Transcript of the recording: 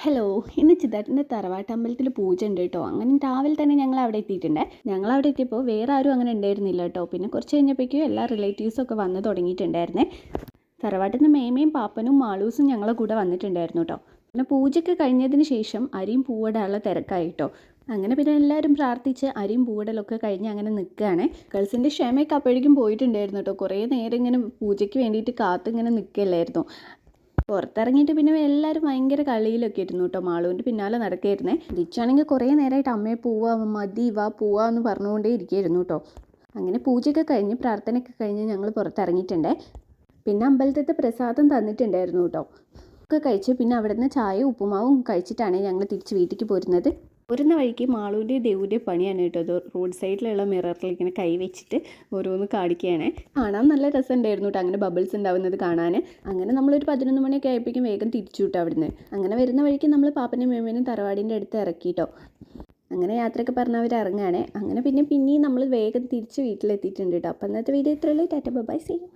Hello, ഇന്ന് ചിതാട്ടിൻ്റെ തറവാട്ടമ്പലത്തിൽ പൂജ ഉണ്ട് കേട്ടോ. അങ്ങനെ രാവിലെ തന്നെ ഞങ്ങൾ അവിടെ എത്തിയിട്ടുണ്ട്. ഞങ്ങൾ അവിടെ എത്തിയപ്പോൾ വേറെ ആരും അങ്ങനെ ഉണ്ടായിരുന്നില്ല കേട്ടോ. പിന്നെ കുറച്ച് കഴിഞ്ഞപ്പോഴേക്കും എല്ലാ റിലേറ്റീവ്സൊക്കെ വന്ന് തുടങ്ങിയിട്ടുണ്ടായിരുന്നേ. തറവാട്ടിൽ നിന്ന് മേമയും പാപ്പനും മാളൂസും ഞങ്ങളെ കൂടെ വന്നിട്ടുണ്ടായിരുന്നു കേട്ടോ. പിന്നെ പൂജയ്ക്ക് കഴിഞ്ഞതിന് ശേഷം അരിയും പൂവിടാനുള്ള തിരക്കായി കേട്ടോ. അങ്ങനെ പിന്നെ എല്ലാവരും പ്രാർത്ഥിച്ച് അരിയും പൂവിടലൊക്കെ കഴിഞ്ഞ് അങ്ങനെ നിൽക്കുകയാണ്. ഗേൾസിൻ്റെ ക്ഷമയൊക്കെ അപ്പോഴേക്കും പോയിട്ടുണ്ടായിരുന്നു കേട്ടോ. കുറേ നേരം ഇങ്ങനെ പൂജയ്ക്ക് വേണ്ടിയിട്ട് കാത്തിങ്ങനെ നിൽക്കുകയല്ലായിരുന്നു. പുറത്തിറങ്ങിയിട്ട് പിന്നെ എല്ലാവരും ഭയങ്കര കളിയിലൊക്കെ ആയിരുന്നു കേട്ടോ. മാളുവിൻ്റെ പിന്നാലെ നടക്കുകയായിരുന്നേ. റിച്ചാണെങ്കിൽ കുറേ നേരമായിട്ട് അമ്മയെ പോവാ മതി വാ പോവാ എന്ന് പറഞ്ഞുകൊണ്ടേ ഇരിക്കുകയായിരുന്നു കേട്ടോ. അങ്ങനെ പൂജയൊക്കെ കഴിഞ്ഞ് പ്രാർത്ഥനയൊക്കെ കഴിഞ്ഞ് ഞങ്ങൾ പുറത്തിറങ്ങിയിട്ടുണ്ട്. പിന്നെ അമ്പലത്തിലത്തെ പ്രസാദം തന്നിട്ടുണ്ടായിരുന്നു കേട്ടോ. ഒക്കെ കഴിച്ച് പിന്നെ അവിടെ നിന്ന് ചായയും ഉപ്പുമാവും കഴിച്ചിട്ടാണ് ഞങ്ങൾ തിരിച്ച് വീട്ടിലേക്ക് പോരുന്നത്. പോരുന്ന വഴിക്ക് മാളൂൻ്റെ ദേവുൻ്റെ പണിയാണ് കേട്ടോ. അത് റോഡ് സൈഡിലുള്ള മിററിൽ ഇങ്ങനെ കൈ വെച്ചിട്ട് ഓരോന്ന് കാണിക്കുകയാണ്. കാണാൻ നല്ല രസമുണ്ടായിരുന്നു കേട്ടോ, അങ്ങനെ ബബിൾസ് ഉണ്ടാവുന്നത് കാണാൻ. അങ്ങനെ നമ്മളൊരു 11 മണിയൊക്കെ ആയപ്പോഴേക്കും വേഗം തിരിച്ചു വിട്ടു അവിടുന്ന്. അങ്ങനെ വരുന്ന വഴിക്ക് നമ്മൾ പാപ്പനും മേമേനും തറവാടിൻ്റെ അടുത്ത് ഇറക്കി കേട്ടോ. അങ്ങനെ യാത്രയൊക്കെ പറഞ്ഞ് അവർ ഇറങ്ങുകയാണ്. അങ്ങനെ പിന്നെയും നമ്മൾ വേഗം തിരിച്ച് വീട്ടിലെത്തിയിട്ടുണ്ട് കേട്ടോ. അപ്പോൾ ഇന്നത്തെ വീഡിയോ ഇത്രയുള്ളൂ. Tata bye, see U.